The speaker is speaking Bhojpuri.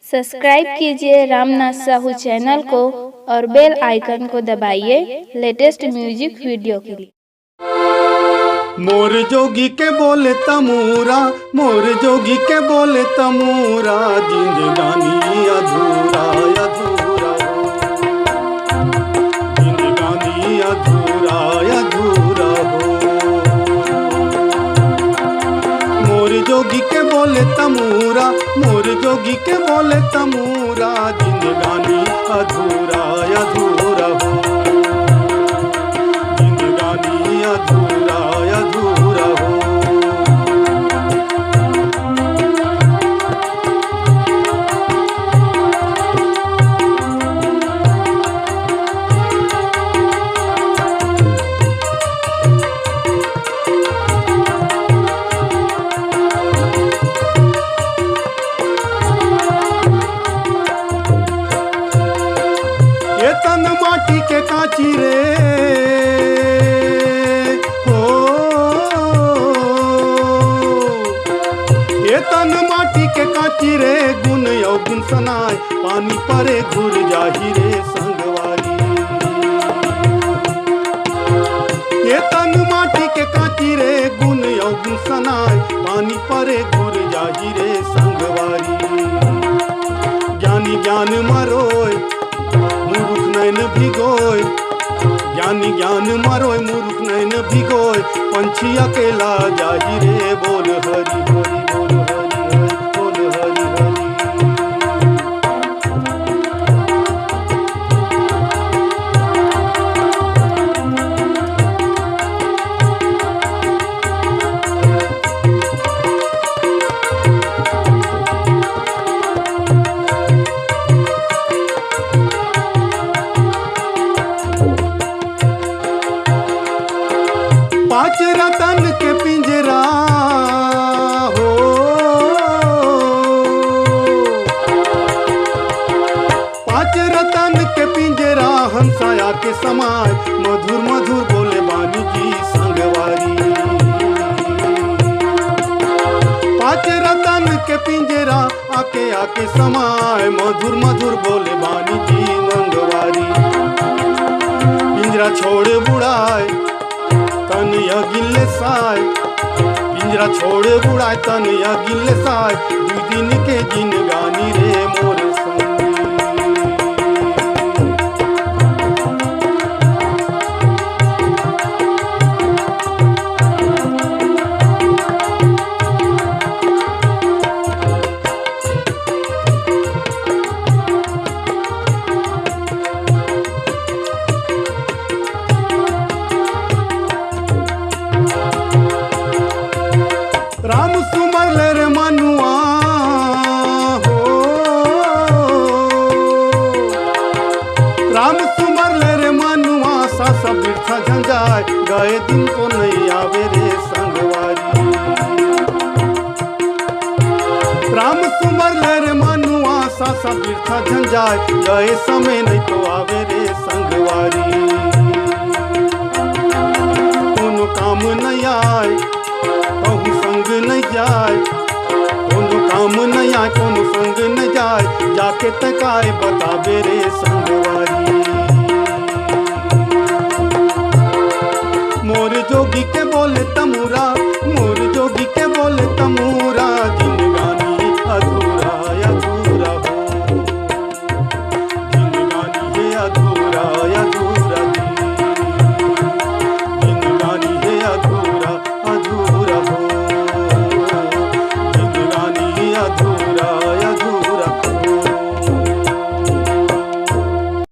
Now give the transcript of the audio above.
सब्सक्राइब कीजिए रामनाथ साहू चैनल को और बेल आइकन को दबाइए लेटेस्ट म्यूजिक वीडियो के लिए। मोर जोगी के बोले तमूरा, मोर जोगी के बोले तमूरा, जिंदगानी अधूरा अधूरा हो, जिंदगानी अधूरा अधूरा हो। मोर जोगी के बोले तमूरा, मोर जोगी के बोले तमूरा, जिंदगानी अधूरा अधूरा हो, जिंदगानी अधूरा अधूरा हो। ये तन माटी के कांची रे हो, ये तन माटी के कांची रे, गुण अवगुण सनाय, पानी परे घुर जाही रे संगवारी। ये तन माटी के कांची रे, गुण अवगुण सनाय, पानी परे घुर जाही रे संगवारी। ज्ञानी ज्ञान मरोय, मूर्ख नैन भिगोय, ज्ञानी ज्ञान मरोय, मूर्ख नैन भिगोय, पंछी अकेला जाही रे बोल हरि हरि, बोल हरि हरि, बोल हरि हरि। पांच रतन के पिंजरा हो, पांच रतन के पिंजरा, हंसाया के समाय, मधुर मधुर बोले बानी जी संगवारी। पांच रतन के पिंजरा, आके आके समाय, मधुर मधुर बोले बानी जी मंगवारी। पिंजरा छोड़ बुढ़ाए तन अगिले साय, पिंजरा छोड़ बुढ़ाए तन अगिले साय, दू दिन के जिंदगानी रे मोर संगी। राम सुमर ले रे मनुआ हो, राम सुमर ले रे मनुआ, सासा बिरथा झंझाए, गए दिन को नहीं आवे रे संगवारी। राम सुमर ले रे मनुआ, सासा बिरथा झंझाए, गए समय नहीं तो आवे रे संगवारी। कोनो काम नहीं आए, कहूँ संग नहीं जाए, कोनो काम नहीं आए, कोनो संग नहीं जाए, जाके तकाए बतावे रे संगवा।